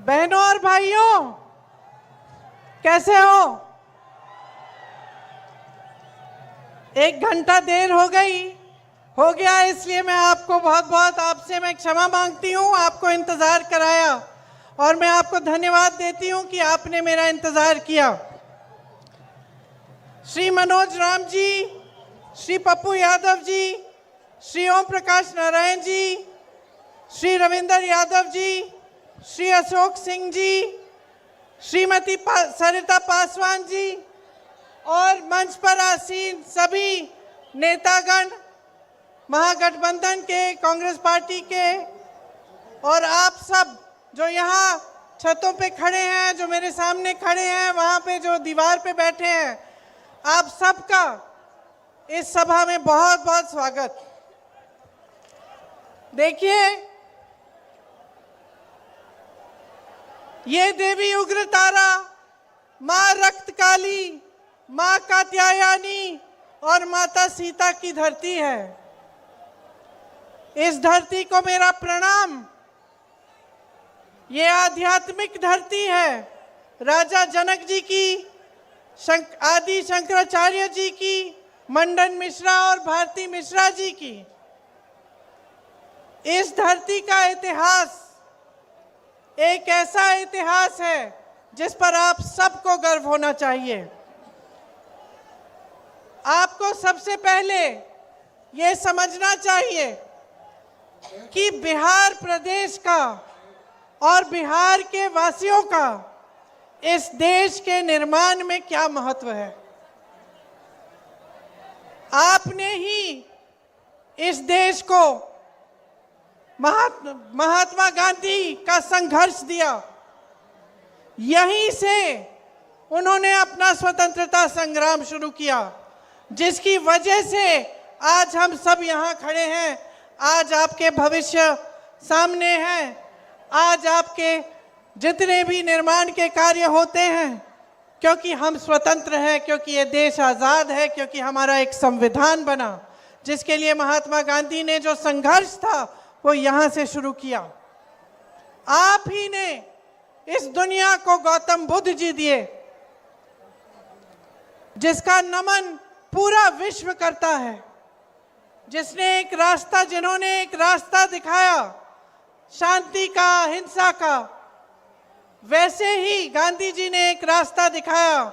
बहनों और भाइयों, कैसे हो? एक घंटा देर हो गया, इसलिए मैं आपको बहुत आपसे मैं क्षमा मांगती हूँ। आपको इंतज़ार कराया और मैं आपको धन्यवाद देती हूँ कि आपने मेरा इंतज़ार किया। श्री मनोज राम जी, श्री पप्पू यादव जी, श्री ओम प्रकाश नारायण जी, श्री रविंदर यादव जी, श्री अशोक सिंह जी, श्रीमती सरिता पासवान जी और मंच पर आसीन सभी नेतागण, महागठबंधन के, कांग्रेस पार्टी के, और आप सब जो यहाँ छतों पे खड़े हैं, जो मेरे सामने खड़े हैं, वहाँ पे जो दीवार पे बैठे हैं, आप सबका इस सभा में बहुत बहुत स्वागत। देखिए, ये देवी उग्रतारा, माँ रक्तकाली, माँ कात्यायनी और माता सीता की धरती है। इस धरती को मेरा प्रणाम। ये आध्यात्मिक धरती है। राजा जनक जी की, आदि शंकराचार्य जी की, मंडन मिश्रा और भारती मिश्रा जी की। इस धरती का इतिहास एक ऐसा इतिहास है जिस पर आप सबको गर्व होना चाहिए। आपको सबसे पहले ये समझना चाहिए कि बिहार प्रदेश का और बिहार के वासियों का इस देश के निर्माण में क्या महत्व है। आपने ही इस देश को महात्मा गांधी का संघर्ष दिया। यहीं से उन्होंने अपना स्वतंत्रता संग्राम शुरू किया, जिसकी वजह से आज हम सब यहाँ खड़े हैं। आज आपके भविष्य सामने हैं। आज आपके जितने भी निर्माण के कार्य होते हैं, क्योंकि हम स्वतंत्र हैं, क्योंकि ये देश आज़ाद है, क्योंकि हमारा एक संविधान बना, जिसके लिए महात्मा गांधी ने जो संघर्ष था वो यहाँ से शुरू किया। आप ही ने इस दुनिया को गौतम बुद्ध जी दिए, जिसका नमन पूरा विश्व करता है, जिन्होंने एक रास्ता दिखाया शांति का, अहिंसा का। वैसे ही गांधी जी ने एक रास्ता दिखाया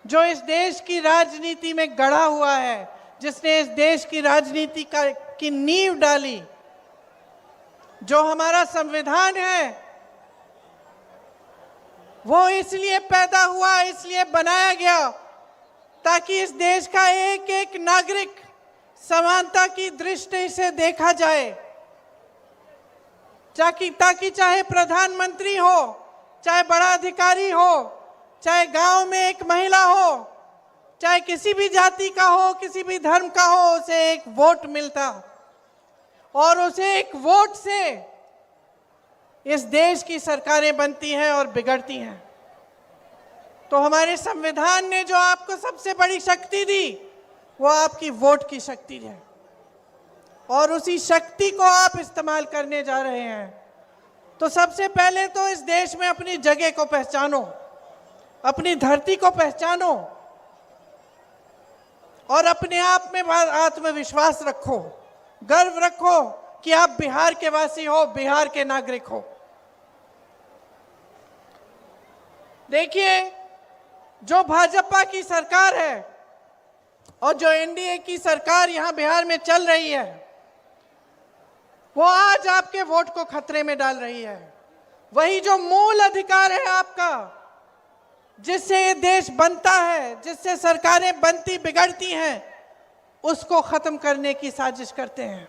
जो इस देश की राजनीति में गढ़ा हुआ है, जिसने इस देश की राजनीति की नींव डाली। जो हमारा संविधान है वो इसलिए पैदा हुआ, इसलिए बनाया गया ताकि इस देश का एक एक नागरिक समानता की दृष्टि से देखा जाए, ताकि चाहे प्रधानमंत्री हो, चाहे बड़ा अधिकारी हो, चाहे गांव में एक महिला हो, चाहे किसी भी जाति का हो, किसी भी धर्म का हो, उसे एक वोट मिलता और उसे एक वोट से इस देश की सरकारें बनती हैं और बिगड़ती हैं। तो हमारे संविधान ने जो आपको सबसे बड़ी शक्ति दी वो आपकी वोट की शक्ति है, और उसी शक्ति को आप इस्तेमाल करने जा रहे हैं। तो सबसे पहले तो इस देश में अपनी जगह को पहचानो, अपनी धरती को पहचानो और अपने आप में आत्मविश्वास रखो, गर्व रखो कि आप बिहार के वासी हो, बिहार के नागरिक हो। देखिए, जो भाजपा की सरकार है और जो एनडीए की सरकार यहाँ बिहार में चल रही है, वो आज आपके वोट को खतरे में डाल रही है। वही जो मूल अधिकार है आपका, जिससे ये देश बनता है, जिससे सरकारें बनती बिगड़ती हैं, उसको खत्म करने की साजिश करते हैं।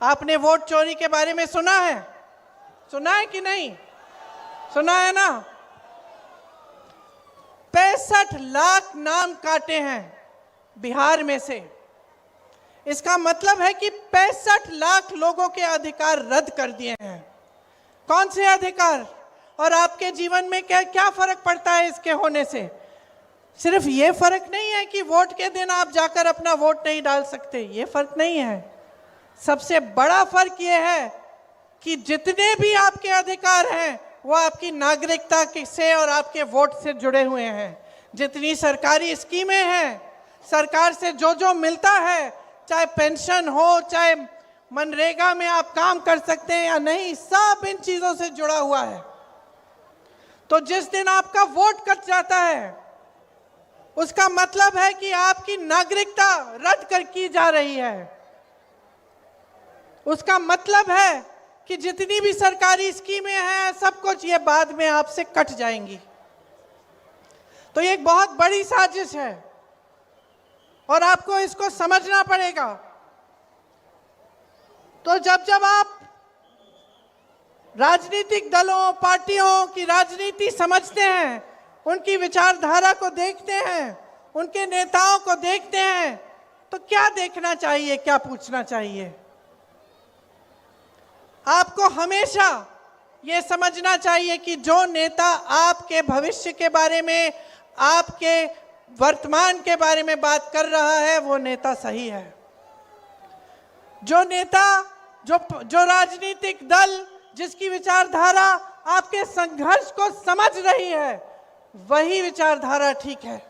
आपने वोट चोरी के बारे में सुना है कि नहीं? सुना है ना? 65 लाख नाम काटे हैं बिहार में से। इसका मतलब है कि 65 लाख लोगों के अधिकार रद्द कर दिए हैं। कौन से अधिकार? और आपके जीवन में क्या फर्क पड़ता है इसके होने से? सिर्फ ये फर्क नहीं है कि वोट के दिन आप जाकर अपना वोट नहीं डाल सकते, ये फर्क नहीं है। सबसे बड़ा फर्क ये है कि जितने भी आपके अधिकार हैं वो आपकी नागरिकता से और आपके वोट से जुड़े हुए हैं। जितनी सरकारी स्कीमें हैं, सरकार से जो जो मिलता है, चाहे पेंशन हो, चाहे मनरेगा में आप काम कर सकते हैं या नहीं, सब इन चीजों से जुड़ा हुआ है। तो जिस दिन आपका वोट कट जाता है, उसका मतलब है कि आपकी नागरिकता रद्द कर की जा रही है। उसका मतलब है कि जितनी भी सरकारी स्कीमें हैं, सब कुछ ये बाद में आपसे कट जाएंगी। तो ये एक बहुत बड़ी साजिश है और आपको इसको समझना पड़ेगा। तो जब जब आप राजनीतिक दलों, पार्टियों की राजनीति समझते हैं, उनकी विचारधारा को देखते हैं, उनके नेताओं को देखते हैं, तो क्या देखना चाहिए, क्या पूछना चाहिए? आपको हमेशा ये समझना चाहिए कि जो नेता आपके भविष्य के बारे में, आपके वर्तमान के बारे में बात कर रहा है, वो नेता सही है। जो नेता, जो राजनीतिक दल, जिसकी विचारधारा आपके संघर्ष को समझ रही है, वही विचारधारा ठीक है।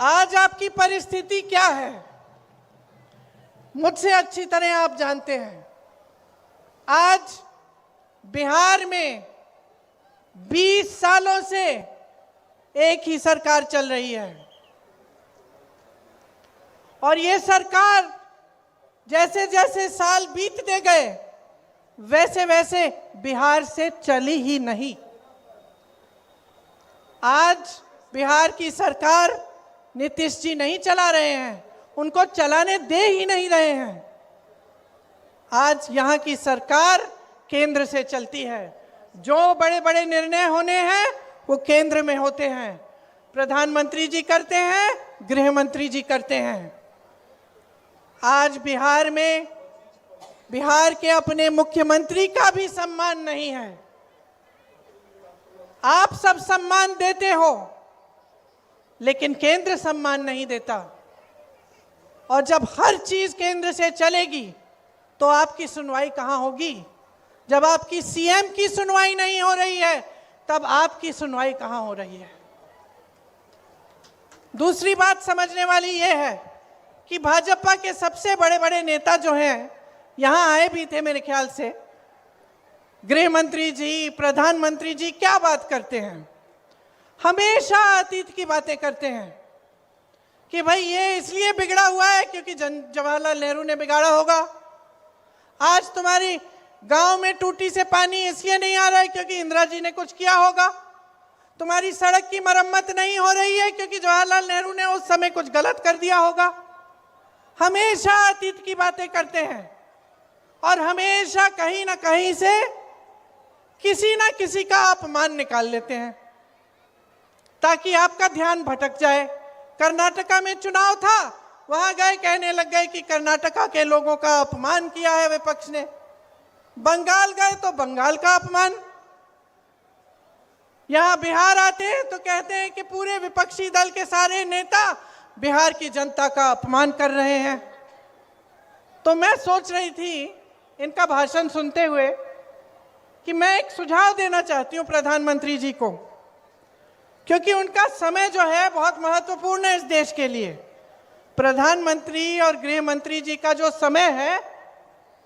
आज आपकी परिस्थिति क्या है, मुझसे अच्छी तरह आप जानते हैं। आज बिहार में 20 सालों से एक ही सरकार चल रही है और ये सरकार जैसे जैसे साल बीतते गए, वैसे वैसे बिहार से चली ही नहीं। आज बिहार की सरकार नीतीश जी नहीं चला रहे हैं, उनको चलाने दे ही नहीं रहे हैं। आज यहाँ की सरकार केंद्र से चलती है। जो बड़े बड़े निर्णय होने हैं वो केंद्र में होते हैं। प्रधानमंत्री जी करते हैं, गृह मंत्री जी करते हैं। आज बिहार में बिहार के अपने मुख्यमंत्री का भी सम्मान नहीं है। आप सब सम्मान देते हो, लेकिन केंद्र सम्मान नहीं देता। और जब हर चीज केंद्र से चलेगी तो आपकी सुनवाई कहां होगी? जब आपकी सीएम की सुनवाई नहीं हो रही है, तब आपकी सुनवाई कहां हो रही है? दूसरी बात समझने वाली यह है कि भाजपा के सबसे बड़े बड़े नेता जो हैं, यहां आए भी थे मेरे ख्याल से, गृह मंत्री जी, प्रधानमंत्री जी, क्या बात करते हैं? हमेशा अतीत की बातें करते हैं कि भाई ये इसलिए बिगड़ा हुआ है क्योंकि जवाहरलाल नेहरू ने बिगाड़ा होगा। आज तुम्हारी गांव में टूटी से पानी इसलिए नहीं आ रहा है क्योंकि इंदिरा जी ने कुछ किया होगा। तुम्हारी सड़क की मरम्मत नहीं हो रही है क्योंकि जवाहरलाल नेहरू ने उस समय कुछ गलत कर दिया होगा। हमेशा अतीत की बातें करते हैं और हमेशा कहीं ना कहीं से किसी ना किसी का अपमान निकाल लेते हैं ताकि आपका ध्यान भटक जाए। कर्नाटका में चुनाव था, वहां गए, कहने लग गए कि कर्नाटका के लोगों का अपमान किया है विपक्ष ने। बंगाल गए तो बंगाल का अपमान। यहां बिहार आते हैं तो कहते हैं कि पूरे विपक्षी दल के सारे नेता बिहार की जनता का अपमान कर रहे हैं। तो मैं सोच रही थी इनका भाषण सुनते हुए कि मैं एक सुझाव देना चाहती हूं प्रधानमंत्री जी को, क्योंकि उनका समय जो है बहुत महत्वपूर्ण है इस देश के लिए। प्रधानमंत्री और गृह मंत्री जी का जो समय है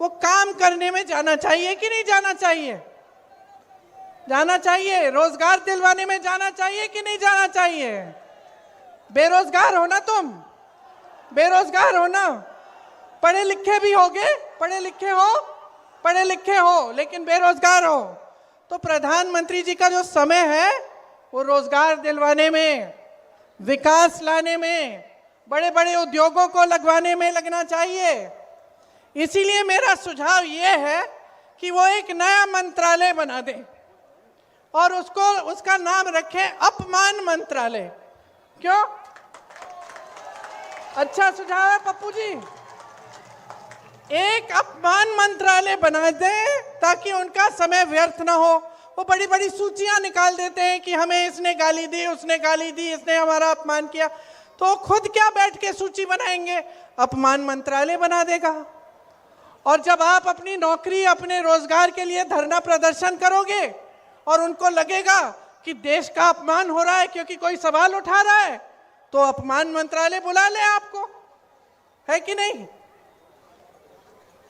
वो काम करने में जाना चाहिए कि नहीं जाना चाहिए? जाना चाहिए। रोजगार दिलवाने में जाना चाहिए कि नहीं जाना चाहिए? बेरोजगार हो ना तुम, बेरोजगार हो ना, पढ़े लिखे भी होगे, पढ़े लिखे हो लेकिन बेरोजगार हो। तो प्रधानमंत्री जी का जो समय है वो रोजगार दिलवाने में, विकास लाने में, बड़े बड़े उद्योगों को लगवाने में लगना चाहिए। इसीलिए मेरा सुझाव ये है कि वो एक नया मंत्रालय बना दें और उसका नाम रखें अपमान मंत्रालय। क्यों? अच्छा सुझाव है पप्पू जी। एक अपमान मंत्रालय बना दें ताकि उनका समय व्यर्थ ना हो। वो बड़ी बड़ी सूचियां निकाल देते हैं कि हमें इसने गाली दी, उसने गाली दी, इसने हमारा अपमान किया। तो खुद क्या बैठ के सूची बनाएंगे? अपमान मंत्रालय बना देगा और जब आप अपनी नौकरी, अपने रोजगार के लिए धरना प्रदर्शन करोगे और उनको लगेगा कि देश का अपमान हो रहा है क्योंकि कोई सवाल उठा रहा है, तो अपमान मंत्रालय बुला ले आपको, है कि नहीं?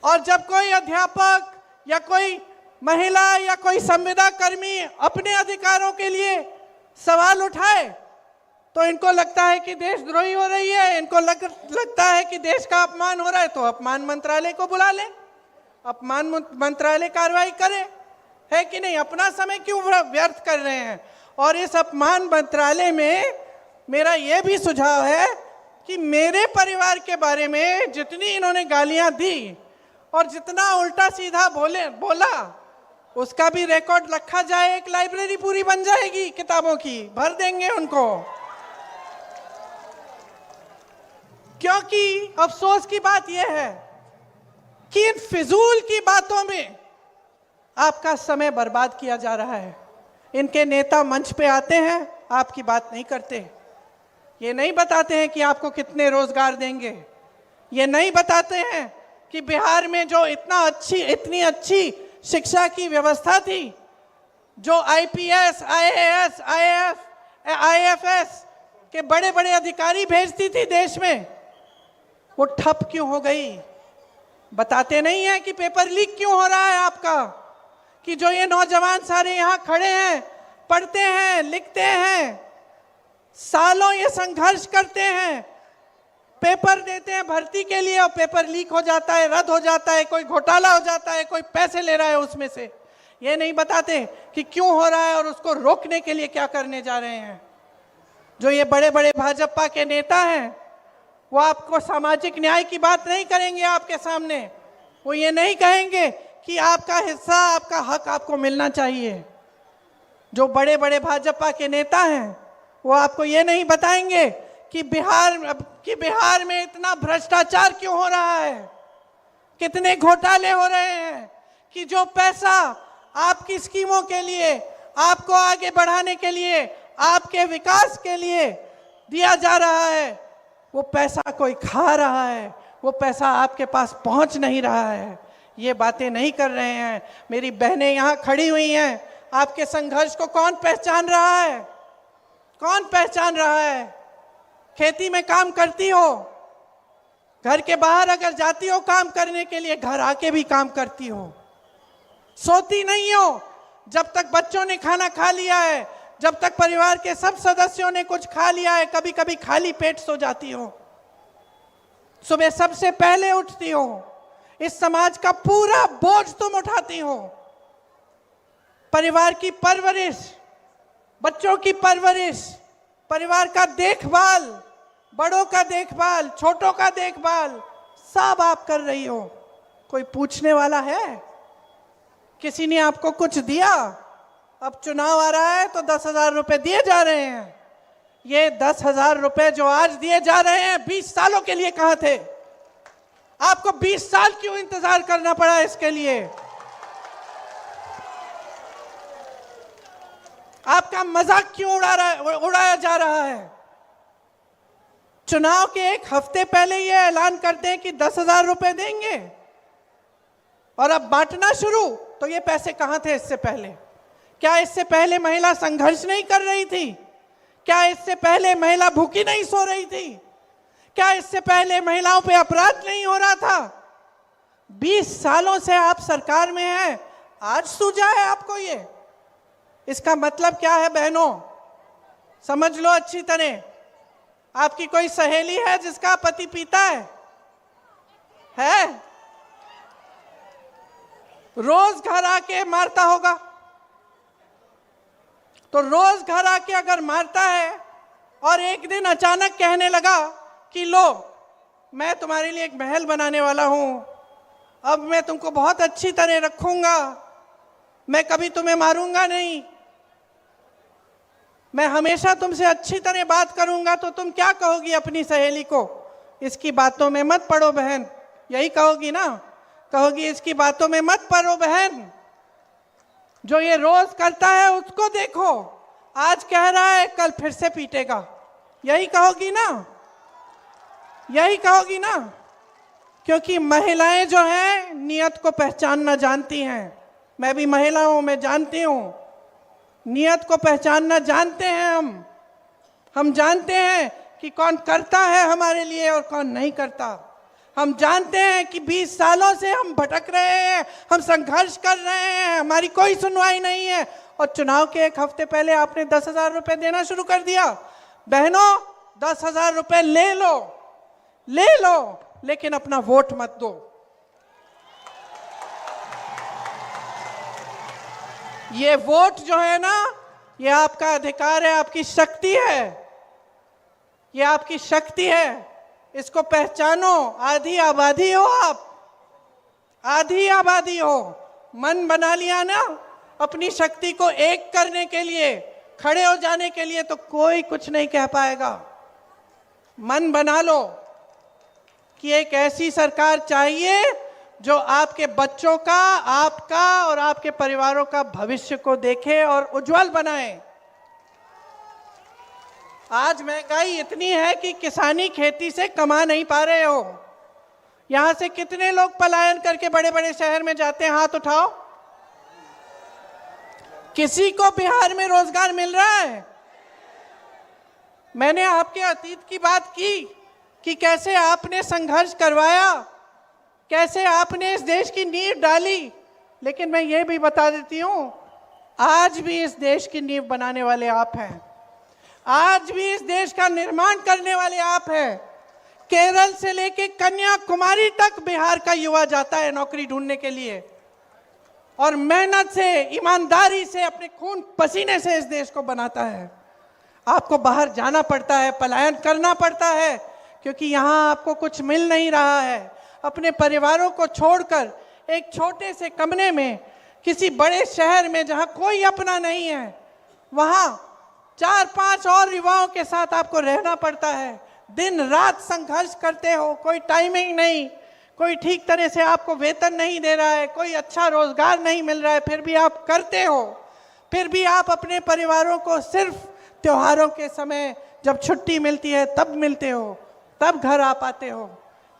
और जब कोई अध्यापक या कोई महिला या कोई संविदा कर्मी अपने अधिकारों के लिए सवाल उठाए तो इनको लगता है कि देशद्रोही हो रही है, इनको लगता है कि देश का अपमान हो रहा है, तो अपमान मंत्रालय को बुला ले, अपमान मंत्रालय कार्रवाई करे, है कि नहीं? अपना समय क्यों व्यर्थ कर रहे हैं? और इस अपमान मंत्रालय में मेरा यह भी सुझाव है कि मेरे परिवार के बारे में जितनी इन्होंने गालियां दी और जितना उल्टा सीधा बोला उसका भी रिकॉर्ड रखा जाए, एक लाइब्रेरी पूरी बन जाएगी किताबों की, भर देंगे उनको। क्योंकि अफसोस की बात यह है कि इन फिजूल की बातों में आपका समय बर्बाद किया जा रहा है। इनके नेता मंच पे आते हैं, आपकी बात नहीं करते, ये नहीं बताते हैं कि आपको कितने रोजगार देंगे, ये नहीं बताते हैं कि बिहार में जो इतनी अच्छी शिक्षा की व्यवस्था थी, जो आईपीएस, आईएएस, आईएफएस के बड़े बड़े अधिकारी भेजती थी देश में, वो ठप क्यों हो गई? बताते नहीं है कि पेपर लीक क्यों हो रहा है आपका, कि जो ये नौजवान सारे यहाँ खड़े हैं, पढ़ते हैं, लिखते हैं, सालों ये संघर्ष करते हैं, पेपर देते हैं भर्ती के लिए और पेपर लीक हो जाता है, रद्द हो जाता है, कोई घोटाला हो जाता है, कोई पैसे ले रहा है उसमें से। ये नहीं बताते कि क्यों हो रहा है और उसको रोकने के लिए क्या करने जा रहे हैं। जो ये बड़े बड़े भाजपा के नेता हैं वो आपको सामाजिक न्याय की बात नहीं करेंगे आपके सामने, वो ये नहीं कहेंगे कि आपका हिस्सा, आपका हक आपको मिलना चाहिए। जो बड़े बड़े भाजपा के नेता हैं वो आपको ये नहीं बताएंगे कि बिहार में इतना भ्रष्टाचार क्यों हो रहा है, कितने घोटाले हो रहे हैं, कि जो पैसा आपकी स्कीमों के लिए, आपको आगे बढ़ाने के लिए, आपके विकास के लिए दिया जा रहा है, वो पैसा कोई खा रहा है, वो पैसा आपके पास पहुंच नहीं रहा है। ये बातें नहीं कर रहे हैं। मेरी बहनें यहाँ खड़ी हुई हैं, आपके संघर्ष को कौन पहचान रहा है? कौन पहचान रहा है? खेती में काम करती हो, घर के बाहर अगर जाती हो काम करने के लिए, घर आके भी काम करती हो, सोती नहीं हो जब तक बच्चों ने खाना खा लिया है, जब तक परिवार के सब सदस्यों ने कुछ खा लिया है, कभी कभी खाली पेट सो जाती हो, सुबह सबसे पहले उठती हो, इस समाज का पूरा बोझ तुम उठाती हो। परिवार की परवरिश, बच्चों की परवरिश, परिवार का देखभाल, बड़ों का देखभाल, छोटों का देखभाल, सब आप कर रही हो। कोई पूछने वाला है? किसी ने आपको कुछ दिया? अब चुनाव आ रहा है तो 10,000 रुपए दिए जा रहे हैं। ये 10,000 रुपए जो आज दिए जा रहे हैं 20 सालों के लिए कहां थे? आपको 20 साल क्यों इंतजार करना पड़ा इसके लिए? आपका मजाक क्यों उड़ाया जा रहा है? चुनाव के एक हफ्ते पहले ये ऐलान करते हैं कि 10,000 रुपए देंगे और अब बांटना शुरू, तो ये पैसे कहां थे इससे पहले? क्या इससे पहले महिला संघर्ष नहीं कर रही थी? क्या इससे पहले महिला भूखी नहीं सो रही थी? क्या इससे पहले महिलाओं पे अपराध नहीं हो रहा था? 20 सालों से आप सरकार में हैं, आज सूझा है आपको ये? इसका मतलब क्या है बहनों? समझ लो अच्छी तरह। आपकी कोई सहेली है जिसका पति पीता है? रोज घर आके मारता होगा, तो रोज घर आके अगर मारता है और एक दिन अचानक कहने लगा कि लो मैं तुम्हारे लिए एक महल बनाने वाला हूं, अब मैं तुमको बहुत अच्छी तरह रखूंगा, मैं कभी तुम्हें मारूंगा नहीं, मैं हमेशा तुमसे अच्छी तरह बात करूंगा, तो तुम क्या कहोगी अपनी सहेली को? इसकी बातों में मत पड़ो बहन, यही कहोगी ना? कहोगी इसकी बातों में मत पड़ो बहन, जो ये रोज करता है उसको देखो, आज कह रहा है कल फिर से पीटेगा, यही कहोगी ना? यही कहोगी ना? क्योंकि महिलाएं जो हैं नियत को पहचानना जानती हैं। मैं भी महिला हूं, मैं जानती हूं, नियत को पहचानना जानते हैं हम जानते हैं कि कौन करता है हमारे लिए और कौन नहीं करता। हम जानते हैं कि 20 सालों से हम भटक रहे हैं, हम संघर्ष कर रहे हैं, हमारी कोई सुनवाई नहीं है। और चुनाव के 1 हफ्ते पहले आपने 10,000 रुपए देना शुरू कर दिया। बहनों, 10,000 रुपए ले लो, लेकिन अपना वोट मत दो। ये वोट जो है ना, ये आपका अधिकार है, आपकी शक्ति है, ये आपकी शक्ति है, इसको पहचानो। आधी आबादी हो आप, आधी आबादी हो। मन बना लिया ना अपनी शक्ति को एक करने के लिए, खड़े हो जाने के लिए, तो कोई कुछ नहीं कह पाएगा। मन बना लो कि एक ऐसी सरकार चाहिए जो आपके बच्चों का, आपका और आपके परिवारों का भविष्य को देखे और उज्जवल बनाए। आज महंगाई इतनी है कि किसानी खेती से कमा नहीं पा रहे हो। यहां से कितने लोग पलायन करके बड़े बड़े शहर में जाते हैं? हाथ उठाओ। किसी को बिहार में रोजगार मिल रहा है? मैंने आपके अतीत की बात की कि कैसे आपने संघर्ष करवाया, कैसे आपने इस देश की नींव डाली, लेकिन मैं ये भी बता देती हूं, आज भी इस देश की नींव बनाने वाले आप हैं। आज भी इस देश का निर्माण करने वाले आप हैं। केरल से लेके कन्याकुमारी तक बिहार का युवा जाता है नौकरी ढूंढने के लिए, और मेहनत से, ईमानदारी से, अपने खून पसीने से इस देश को बनाता है। आपको बाहर जाना पड़ता है, पलायन करना पड़ता है, क्योंकि यहाँ आपको कुछ मिल नहीं रहा है। अपने परिवारों को छोड़कर एक छोटे से कमरे में किसी बड़े शहर में जहाँ कोई अपना नहीं है, वहाँ 4-5 और युवाओं के साथ आपको रहना पड़ता है। दिन रात संघर्ष करते हो, कोई टाइमिंग नहीं, कोई ठीक तरह से आपको वेतन नहीं दे रहा है, कोई अच्छा रोजगार नहीं मिल रहा है, फिर भी आप करते हो। फिर भी आप अपने परिवारों को सिर्फ त्योहारों के समय, जब छुट्टी मिलती है तब मिलते हो, तब घर आ पाते हो।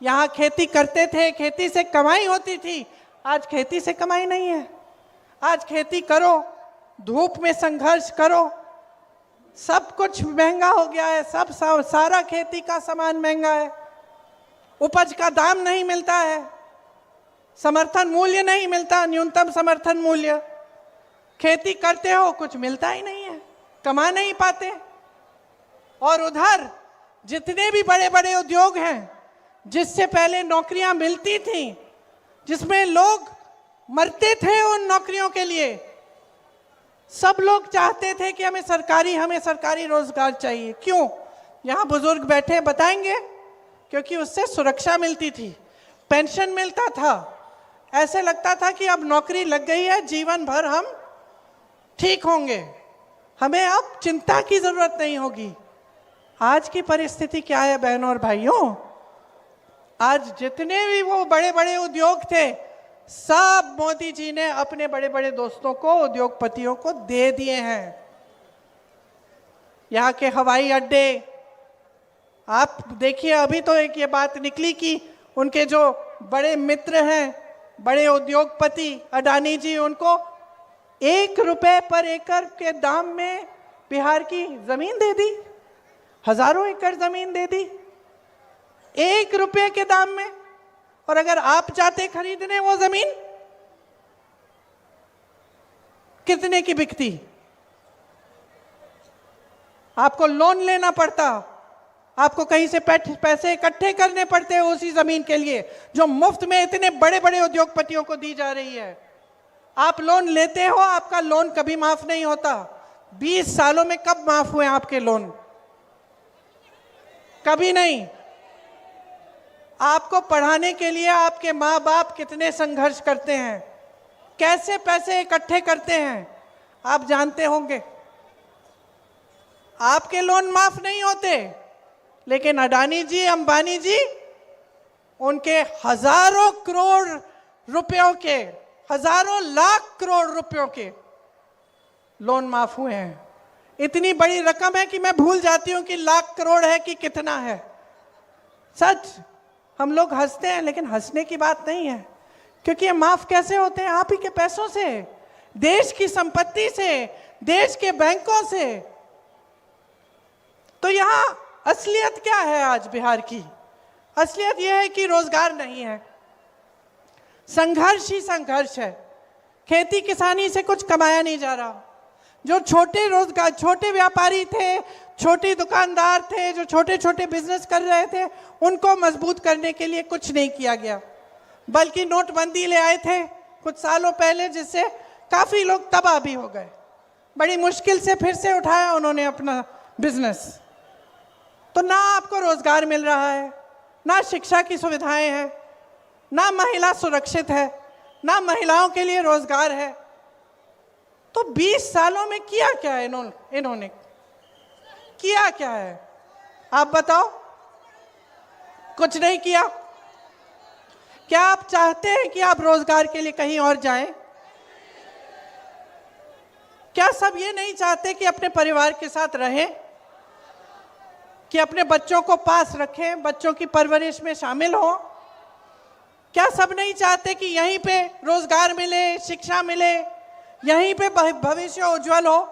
यहाँ खेती करते थे, खेती से कमाई होती थी, आज खेती से कमाई नहीं है। आज खेती करो, धूप में संघर्ष करो, सब कुछ महंगा हो गया है, सारा खेती का सामान महंगा है, उपज का दाम नहीं मिलता है, समर्थन मूल्य नहीं मिलता, न्यूनतम समर्थन मूल्य। खेती करते हो, कुछ मिलता ही नहीं है, कमा नहीं पाते। और उधर जितने भी बड़े बड़े उद्योग हैं, जिससे पहले नौकरियां मिलती थीं, जिसमें लोग मरते थे उन नौकरियों के लिए, सब लोग चाहते थे कि हमें सरकारी रोजगार चाहिए। क्यों? यहाँ बुजुर्ग बैठे बताएंगे, क्योंकि उससे सुरक्षा मिलती थी, पेंशन मिलता था, ऐसे लगता था कि अब नौकरी लग गई है, जीवन भर हम ठीक होंगे, हमें अब चिंता की जरूरत नहीं होगी। आज की परिस्थिति क्या है बहनों और भाइयों? आज जितने भी वो बड़े बड़े उद्योग थे, सब मोदी जी ने अपने बड़े बड़े दोस्तों को, उद्योगपतियों को दे दिए हैं। यहाँ के हवाई अड्डे आप देखिए, अभी तो एक ये बात निकली कि उनके जो बड़े मित्र हैं, बड़े उद्योगपति अडानी जी, उनको 1 रुपए पर एकड़ के दाम में बिहार की जमीन दे दी, हजारों एकड़ जमीन दे दी 1 रुपए के दाम में। और अगर आप जाते खरीदने वो जमीन, कितने की बिकती? आपको लोन लेना पड़ता, आपको कहीं से पैसे इकट्ठे करने पड़ते हैं उसी जमीन के लिए, जो मुफ्त में इतने बड़े बड़े उद्योगपतियों को दी जा रही है। आप लोन लेते हो, आपका लोन कभी माफ नहीं होता। 20 सालों में कब माफ हुए आपके लोन? कभी नहीं। आपको पढ़ाने के लिए आपके माँ बाप कितने संघर्ष करते हैं, कैसे पैसे इकट्ठे करते हैं, आप जानते होंगे। आपके लोन माफ नहीं होते, लेकिन अडानी जी, अंबानी जी, उनके हजारों करोड़ रुपयों के, हजारों लाख करोड़ रुपयों के लोन माफ हुए हैं। इतनी बड़ी रकम है कि मैं भूल जाती हूं कि लाख करोड़ है कि कितना है। सच, हम लोग हंसते हैं, लेकिन हंसने की बात नहीं है, क्योंकि ये माफ कैसे होते हैं? आप ही के पैसों से, देश की संपत्ति से, देश के बैंकों से। तो यहां असलियत क्या है? आज बिहार की असलियत यह है कि रोजगार नहीं है, संघर्ष ही संघर्ष है। खेती किसानी से कुछ कमाया नहीं जा रहा। जो छोटे रोजगार, छोटे व्यापारी थे, छोटे दुकानदार थे, जो छोटे छोटे बिजनेस कर रहे थे, उनको मजबूत करने के लिए कुछ नहीं किया गया, बल्कि नोटबंदी ले आए थे कुछ सालों पहले, जिससे काफी लोग तबाह भी हो गए। बड़ी मुश्किल से फिर से उठाया उन्होंने अपना बिजनेस। तो ना आपको रोजगार मिल रहा है, ना शिक्षा की सुविधाएं हैं, ना महिला सुरक्षित है, ना महिलाओं के लिए रोजगार है। तो 20 सालों में किया क्या है इन्होंने किया क्या है? आप बताओ। कुछ नहीं किया। क्या आप चाहते हैं कि आप रोजगार के लिए कहीं और जाएं? क्या सब ये नहीं चाहते कि अपने परिवार के साथ रहें, कि अपने बच्चों को पास रखें, बच्चों की परवरिश में शामिल हो? क्या सब नहीं चाहते कि यहीं पे रोजगार मिले, शिक्षा मिले, यहीं पे भविष्य उज्जवल हो?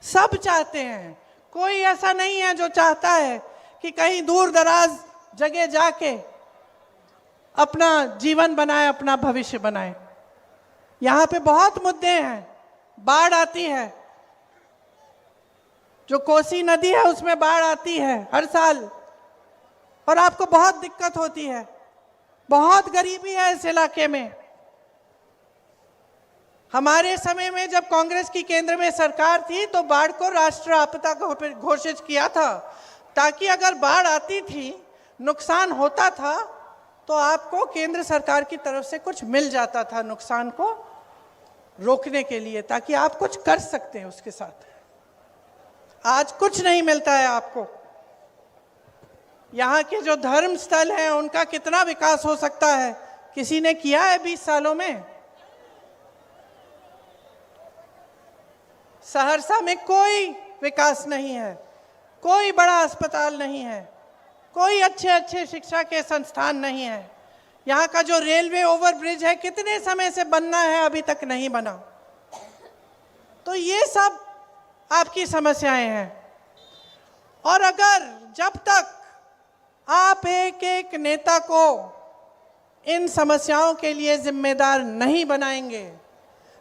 सब चाहते हैं। कोई ऐसा नहीं है जो चाहता है कि कहीं दूर दराज जगह जाके अपना जीवन बनाए, अपना भविष्य बनाए। यहाँ पे बहुत मुद्दे हैं। बाढ़ आती है, जो कोसी नदी है उसमें बाढ़ आती है हर साल, और आपको बहुत दिक्कत होती है। बहुत गरीबी है इस इलाके में। हमारे समय में जब कांग्रेस की केंद्र में सरकार थी तो बाढ़ को राष्ट्रीय आपदा घोषित किया था, ताकि अगर बाढ़ आती थी, नुकसान होता था, तो आपको केंद्र सरकार की तरफ से कुछ मिल जाता था नुकसान को रोकने के लिए, ताकि आप कुछ कर सकते हैं उसके साथ। आज कुछ नहीं मिलता है आपको। यहाँ के जो धर्म स्थल हैं उनका कितना विकास हो सकता है? किसी ने किया है 20 सालों में? सहरसा में कोई विकास नहीं है, कोई बड़ा अस्पताल नहीं है, कोई अच्छे शिक्षा के संस्थान नहीं है। यहाँ का जो रेलवे ओवरब्रिज है, कितने समय से बनना है, अभी तक नहीं बना। तो ये सब आपकी समस्याएं हैं। और अगर जब तक आप एक एक नेता को इन समस्याओं के लिए जिम्मेदार नहीं बनाएंगे,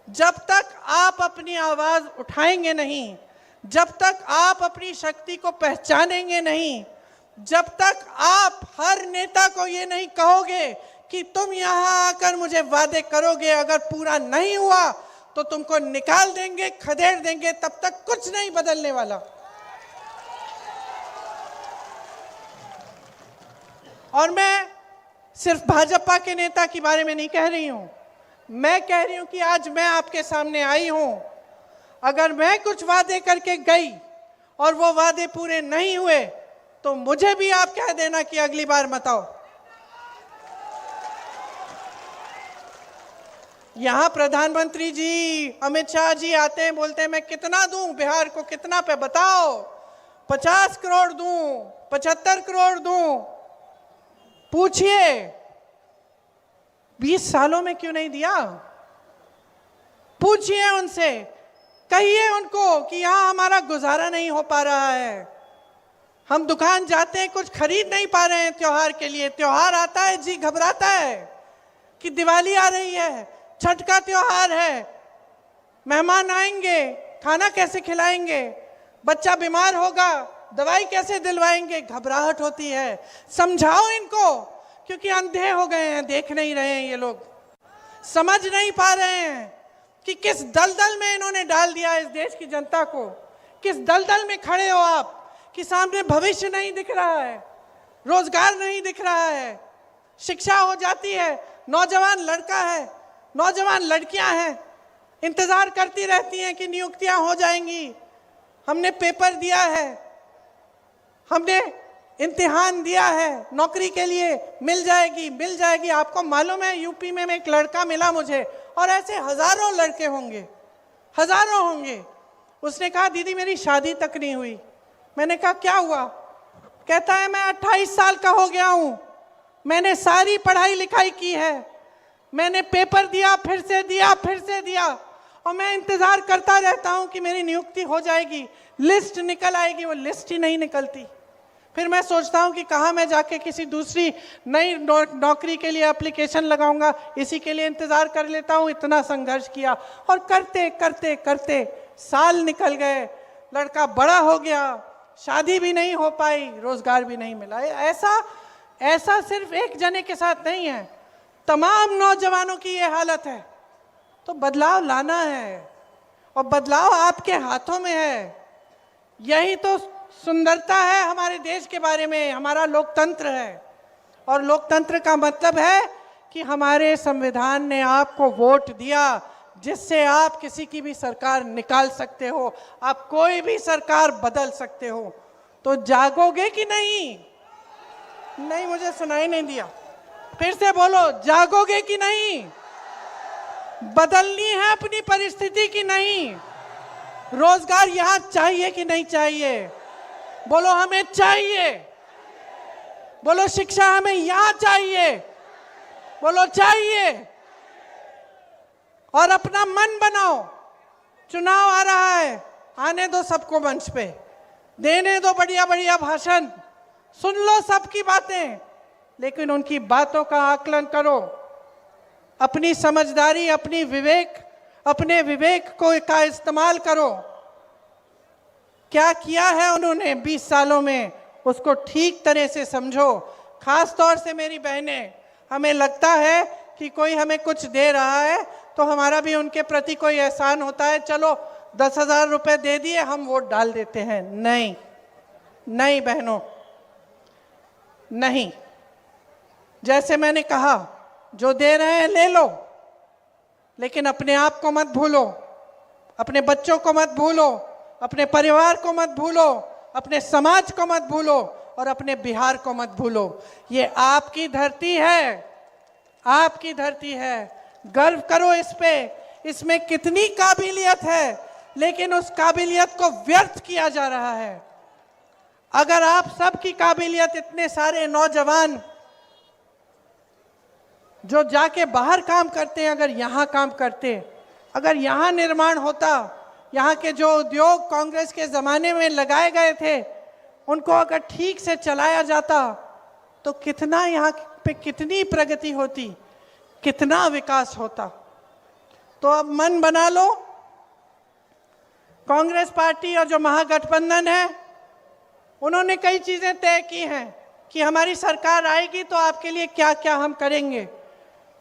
जब तक आप अपनी आवाज उठाएंगे नहीं, जब तक आप अपनी शक्ति को पहचानेंगे नहीं, जब तक आप हर नेता को ये नहीं कहोगे कि तुम यहाँ आकर मुझे वादे करोगे, अगर पूरा नहीं हुआ तो तुमको निकाल देंगे, खदेड़ देंगे, तब तक कुछ नहीं बदलने वाला। और मैं सिर्फ भाजपा के नेता के बारे में नहीं कह रही हूं, मैं कह रही हूं कि आज मैं आपके सामने आई हूं। अगर मैं कुछ वादे करके गई और वो वादे पूरे नहीं हुए, तो मुझे भी आप कह देना कि अगली बार मत आओ। यहां प्रधानमंत्री जी, अमित शाह जी आते हैं, बोलते हैं मैं कितना दूं बिहार को, कितना पे बताओ, 50 करोड़ दूं, 75 करोड़ दूं। पूछिए 20 सालों में क्यों नहीं दिया? पूछिए उनसे, कहिए उनको कि यहां हमारा गुजारा नहीं हो पा रहा है, हम दुकान जाते हैं कुछ खरीद नहीं पा रहे हैं त्योहार के लिए। त्योहार आता है जी घबराता है कि दिवाली आ रही है, छठ का त्योहार है, मेहमान आएंगे, खाना कैसे खिलाएंगे, बच्चा बीमार होगा, दवाई कैसे दिलवाएंगे, घबराहट होती है। समझाओ इनको, क्योंकि अंधे हो गए हैं, देख नहीं रहे हैं ये लोग, समझ नहीं पा रहे हैं कि किस दलदल में इन्होंने डाल दिया इस देश की जनता को। किस दलदल में खड़े हो आप कि सामने भविष्य नहीं दिख रहा है, रोजगार नहीं दिख रहा है, शिक्षा हो जाती है, नौजवान लड़का है, नौजवान लड़कियां हैं, इंतजार करती रहती हैं कि नियुक्तियां हो जाएंगी, हमने पेपर दिया है, हमने इम्तिहान दिया है, नौकरी के लिए मिल जाएगी, मिल जाएगी। आपको मालूम है यूपी में एक लड़का मिला मुझे, और ऐसे हजारों लड़के होंगे, हजारों होंगे। उसने कहा दीदी मेरी शादी तक नहीं हुई। मैंने कहा क्या हुआ? कहता है मैं 28 साल का हो गया हूं, मैंने सारी पढ़ाई लिखाई की है, मैंने पेपर दिया, फिर से दिया, फिर से दिया, और मैं इंतजार करता रहता हूं कि मेरी नियुक्ति हो जाएगी, लिस्ट निकल आएगी। वो लिस्ट ही नहीं निकलती। फिर मैं सोचता हूं कि कहाँ मैं जाके किसी दूसरी नई नौकरी के लिए एप्लीकेशन लगाऊंगा, इसी के लिए इंतजार कर लेता हूं। इतना संघर्ष किया और करते करते करते साल निकल गए, लड़का बड़ा हो गया, शादी भी नहीं हो पाई, रोजगार भी नहीं मिला। ऐसा सिर्फ एक जने के साथ नहीं है, तमाम नौजवानों की ये हालत है। तो बदलाव लाना है और बदलाव आपके हाथों में है। यही तो सुंदरता है हमारे देश के बारे में। हमारा लोकतंत्र है, और लोकतंत्र का मतलब है कि हमारे संविधान ने आपको वोट दिया, जिससे आप किसी की भी सरकार निकाल सकते हो, आप कोई भी सरकार बदल सकते हो। तो जागोगे कि नहीं? नहीं, मुझे सुनाई नहीं दिया, फिर से बोलो, जागोगे कि नहीं? बदलनी है अपनी परिस्थिति की नहीं? रोजगार यहां चाहिए कि नहीं चाहिए? बोलो, हमें चाहिए। बोलो, शिक्षा हमें यहां चाहिए। बोलो, चाहिए। और अपना मन बनाओ, चुनाव आ रहा है, आने दो सबको मंच पे, देने दो बढ़िया बढ़िया भाषण, सुन लो सबकी बातें, लेकिन उनकी बातों का आकलन करो। अपनी समझदारी, अपने विवेक का इस्तेमाल करो। क्या किया है उन्होंने 20 सालों में, उसको ठीक तरह से समझो। खास तौर से मेरी बहनें, हमें लगता है कि कोई हमें कुछ दे रहा है तो हमारा भी उनके प्रति कोई एहसान होता है, चलो 10,000 रुपए दे दिए, हम वोट डाल देते हैं। नहीं नहीं बहनों, नहीं। जैसे मैंने कहा, जो दे रहे हैं ले लो, लेकिन अपने आप को मत भूलो, अपने बच्चों को मत भूलो, अपने परिवार को मत भूलो, अपने समाज को मत भूलो, और अपने बिहार को मत भूलो। ये आपकी धरती है, आपकी धरती है। गर्व करो इस पे। इसमें कितनी काबिलियत है, लेकिन उस काबिलियत को व्यर्थ किया जा रहा है। अगर आप सबकी काबिलियत, इतने सारे नौजवान जो जाके बाहर काम करते हैं, अगर यहाँ काम करते, अगर यहाँ निर्माण होता, यहाँ के जो उद्योग कांग्रेस के ज़माने में लगाए गए थे, उनको अगर ठीक से चलाया जाता तो कितना यहाँ पे कितनी प्रगति होती, कितना विकास होता। तो अब मन बना लो। कांग्रेस पार्टी और जो महागठबंधन है, उन्होंने कई चीज़ें तय की हैं कि हमारी सरकार आएगी तो आपके लिए क्या क्या हम करेंगे।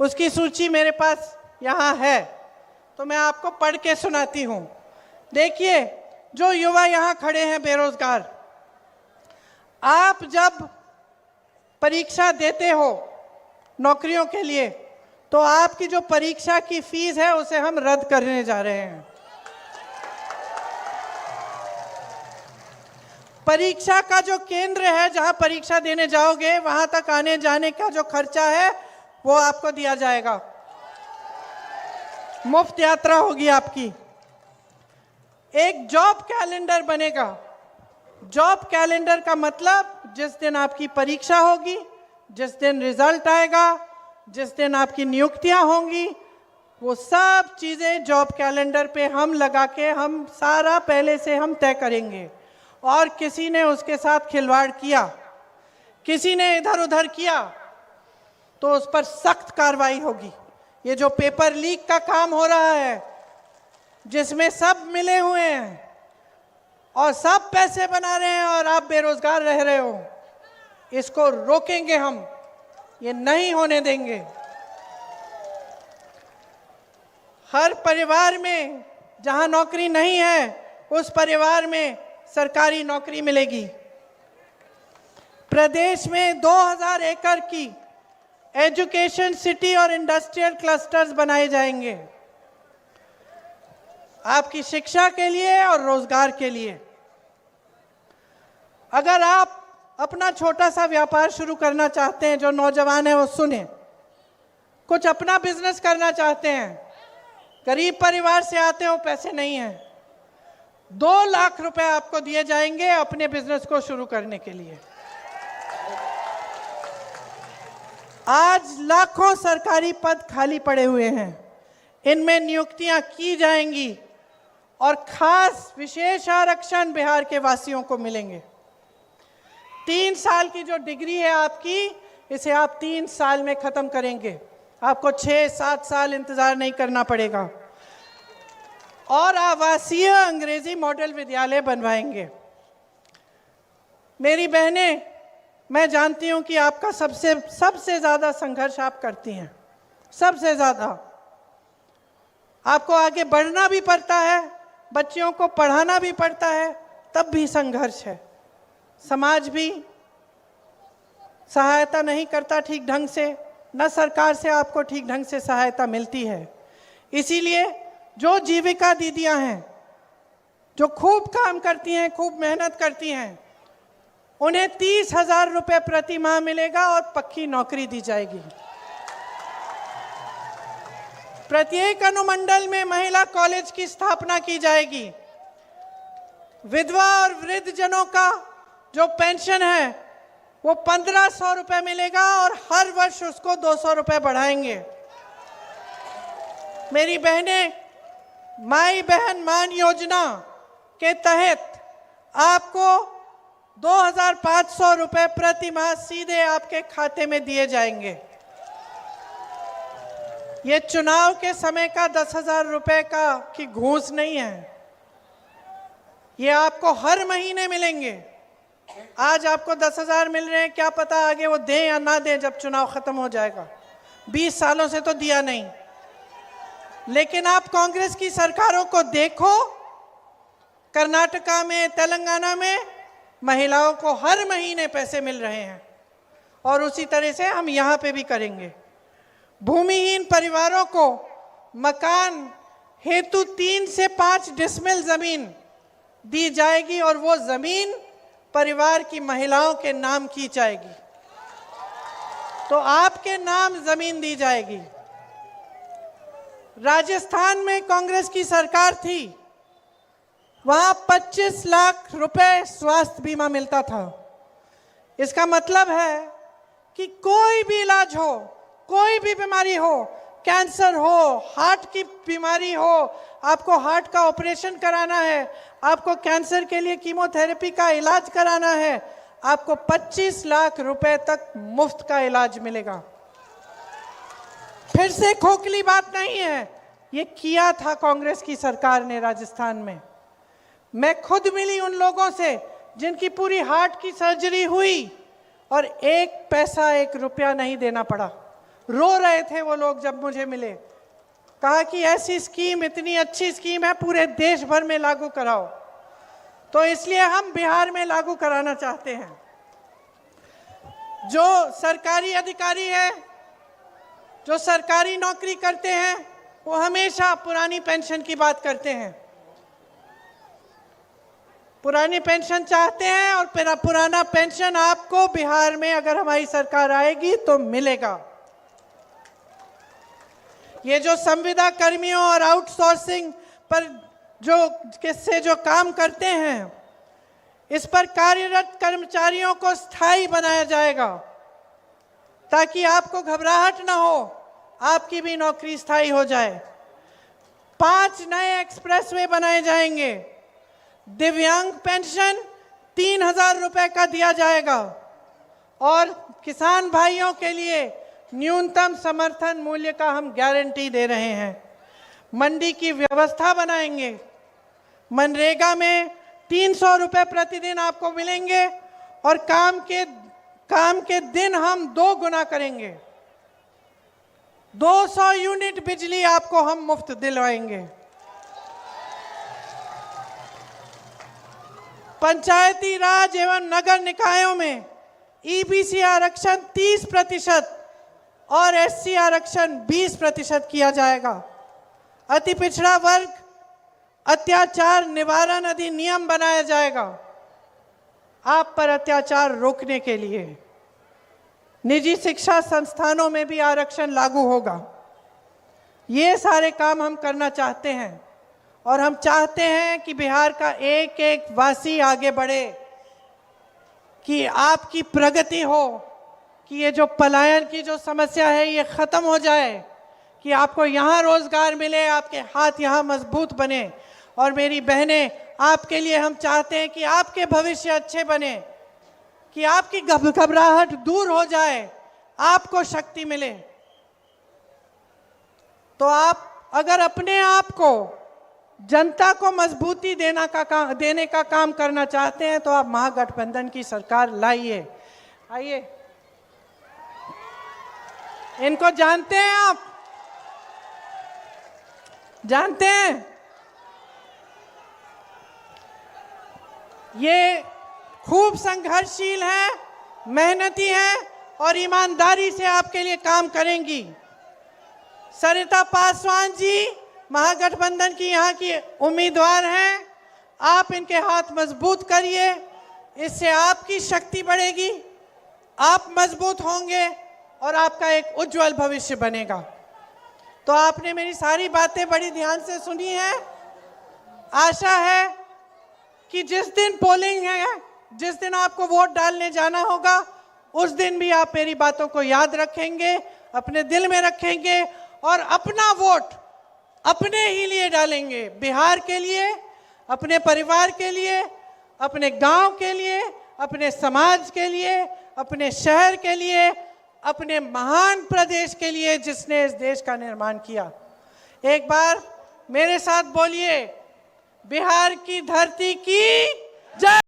उसकी सूची मेरे पास यहाँ है, तो मैं आपको पढ़ के सुनाती हूँ। देखिए, जो युवा यहाँ खड़े हैं बेरोजगार, आप जब परीक्षा देते हो नौकरियों के लिए, तो आपकी जो परीक्षा की फीस है उसे हम रद्द करने जा रहे हैं। परीक्षा का जो केंद्र है, जहां परीक्षा देने जाओगे, वहां तक आने जाने का जो खर्चा है वो आपको दिया जाएगा। मुफ्त यात्रा होगी आपकी। एक जॉब कैलेंडर बनेगा। जॉब कैलेंडर का मतलब, जिस दिन आपकी परीक्षा होगी, जिस दिन रिजल्ट आएगा, जिस दिन आपकी नियुक्तियां होंगी, वो सब चीज़ें जॉब कैलेंडर पे हम लगा के, हम सारा पहले से हम तय करेंगे। और किसी ने उसके साथ खिलवाड़ किया, किसी ने इधर उधर किया, तो उस पर सख्त कार्रवाई होगी। ये जो पेपर लीक का काम हो रहा है, जिसमें सब मिले हुए हैं और सब पैसे बना रहे हैं और आप बेरोजगार रह रहे हो, इसको रोकेंगे हम, ये नहीं होने देंगे। हर परिवार में जहां नौकरी नहीं है, उस परिवार में सरकारी नौकरी मिलेगी। प्रदेश में 2000 एकड़ की एजुकेशन सिटी और इंडस्ट्रियल क्लस्टर्स बनाए जाएंगे, आपकी शिक्षा के लिए और रोजगार के लिए। अगर आप अपना छोटा सा व्यापार शुरू करना चाहते हैं, जो नौजवान है वो सुने, कुछ अपना बिजनेस करना चाहते हैं, गरीब परिवार से आते हो, पैसे नहीं है, 2 लाख रुपए आपको दिए जाएंगे अपने बिजनेस को शुरू करने के लिए। आज लाखों सरकारी पद खाली पड़े हुए हैं, इनमें नियुक्तियां की जाएंगी और खास विशेष आरक्षण बिहार के वासियों को मिलेंगे। 3 साल की जो डिग्री है आपकी, इसे आप 3 साल में खत्म करेंगे, आपको 6-7 साल इंतजार नहीं करना पड़ेगा। और आवासीय अंग्रेजी मॉडल विद्यालय बनवाएंगे। मेरी बहनें, मैं जानती हूं कि आपका सबसे ज़्यादा संघर्ष आप करती हैं, सबसे ज़्यादा। आपको आगे बढ़ना भी पड़ता है, बच्चियों को पढ़ाना भी पड़ता है, तब भी संघर्ष है। समाज भी सहायता नहीं करता ठीक ढंग से, न सरकार से आपको ठीक ढंग से सहायता मिलती है। इसीलिए जो जीविका दीदियां हैं, जो खूब काम करती हैं, खूब मेहनत करती हैं, उन्हें 30,000 रुपये प्रति माह मिलेगा और पक्की नौकरी दी जाएगी। प्रत्येक अनुमंडल में महिला कॉलेज की स्थापना की जाएगी। विधवा और वृद्ध जनों का जो पेंशन है वो 1,500 रुपये मिलेगा और हर वर्ष उसको 200 रुपये बढ़ाएंगे। मेरी बहनें, माई बहन मान योजना के तहत आपको 2,500 रुपये प्रति माह सीधे आपके खाते में दिए जाएंगे। ये चुनाव के समय का 10,000 रुपये की घूस नहीं है, ये आपको हर महीने मिलेंगे। आज आपको 10,000 मिल रहे हैं, क्या पता आगे वो दें या ना दें जब चुनाव खत्म हो जाएगा। 20 सालों से तो दिया नहीं। लेकिन आप कांग्रेस की सरकारों को देखो, कर्नाटका में, तेलंगाना में महिलाओं को हर महीने पैसे मिल रहे हैं और उसी तरह से हम यहाँ पे भी करेंगे। भूमिहीन परिवारों को मकान हेतु 3 से 5 डिसमिल जमीन दी जाएगी और वो जमीन परिवार की महिलाओं के नाम की जाएगी, तो आपके नाम जमीन दी जाएगी। राजस्थान में कांग्रेस की सरकार थी, वहां 25 लाख रुपए स्वास्थ्य बीमा मिलता था। इसका मतलब है कि कोई भी इलाज हो, कोई भी बीमारी हो, कैंसर हो, हार्ट की बीमारी हो, आपको हार्ट का ऑपरेशन कराना है, आपको कैंसर के लिए कीमोथेरेपी का इलाज कराना है, आपको 25 लाख रुपए तक मुफ्त का इलाज मिलेगा। फिर से खोखली बात नहीं है, ये किया था कांग्रेस की सरकार ने राजस्थान में। मैं खुद मिली उन लोगों से जिनकी पूरी हार्ट की सर्जरी हुई और 1 पैसा 1 रुपया नहीं देना पड़ा। रो रहे थे वो लोग जब मुझे मिले, कहा कि ऐसी स्कीम, इतनी अच्छी स्कीम है, पूरे देश भर में लागू कराओ। तो इसलिए हम बिहार में लागू कराना चाहते हैं। जो सरकारी अधिकारी है, जो सरकारी नौकरी करते हैं, वो हमेशा पुरानी पेंशन की बात करते हैं, पुरानी पेंशन चाहते हैं और पुराना पेंशन आपको बिहार में अगर हमारी सरकार आएगी तो मिलेगा। ये जो संविदा कर्मियों और आउटसोर्सिंग पर जो काम करते हैं, इस पर कार्यरत कर्मचारियों को स्थायी बनाया जाएगा ताकि आपको घबराहट ना हो, आपकी भी नौकरी स्थायी हो जाए। 5 नए एक्सप्रेसवे बनाए जाएंगे। दिव्यांग पेंशन 3,000 रुपए का दिया जाएगा और किसान भाइयों के लिए न्यूनतम समर्थन मूल्य का हम गारंटी दे रहे हैं। मंडी की व्यवस्था बनाएंगे। मनरेगा में 300 रुपए प्रतिदिन आपको मिलेंगे और काम के दिन हम 2 गुना करेंगे। 200 यूनिट बिजली आपको हम मुफ्त दिलवाएंगे। पंचायती राज एवं नगर निकायों में ईबीसी आरक्षण 30% और एससी आरक्षण 20% किया जाएगा। अति पिछड़ा वर्ग अत्याचार निवारण अधिनियम बनाया जाएगा आप पर अत्याचार रोकने के लिए। निजी शिक्षा संस्थानों में भी आरक्षण लागू होगा। ये सारे काम हम करना चाहते हैं और हम चाहते हैं कि बिहार का एक एक वासी आगे बढ़े, कि आपकी प्रगति हो, कि ये जो पलायन की जो समस्या है ये खत्म हो जाए, कि आपको यहाँ रोजगार मिले, आपके हाथ यहाँ मजबूत बने। और मेरी बहनें, आपके लिए हम चाहते हैं कि आपके भविष्य अच्छे बने, कि आपकी घबराहट दूर हो जाए, आपको शक्ति मिले। तो आप अगर अपने आप को, जनता को मजबूती देने का काम करना चाहते हैं तो आप महागठबंधन की सरकार लाइए। आइए, इनको जानते हैं आप? जानते हैं? ये खूब संघर्षशील है, मेहनती है और ईमानदारी से आपके लिए काम करेंगी। सरिता पासवान जी महागठबंधन की यहाँ की उम्मीदवार हैं। आप इनके हाथ मजबूत करिए, इससे आपकी शक्ति बढ़ेगी, आप मजबूत होंगे और आपका एक उज्जवल भविष्य बनेगा। तो आपने मेरी सारी बातें बड़ी ध्यान से सुनी है। आशा है कि जिस दिन पोलिंग है, जिस दिन आपको वोट डालने जाना होगा, उस दिन भी आप मेरी बातों को याद रखेंगे, अपने दिल में रखेंगे और अपना वोट अपने ही लिए डालेंगे। बिहार के लिए, अपने परिवार के लिए, अपने गांव के लिए, अपने समाज के लिए, अपने शहर के लिए, अपने महान प्रदेश के लिए जिसने इस देश का निर्माण किया। एक बार मेरे साथ बोलिए, बिहार की धरती की जय।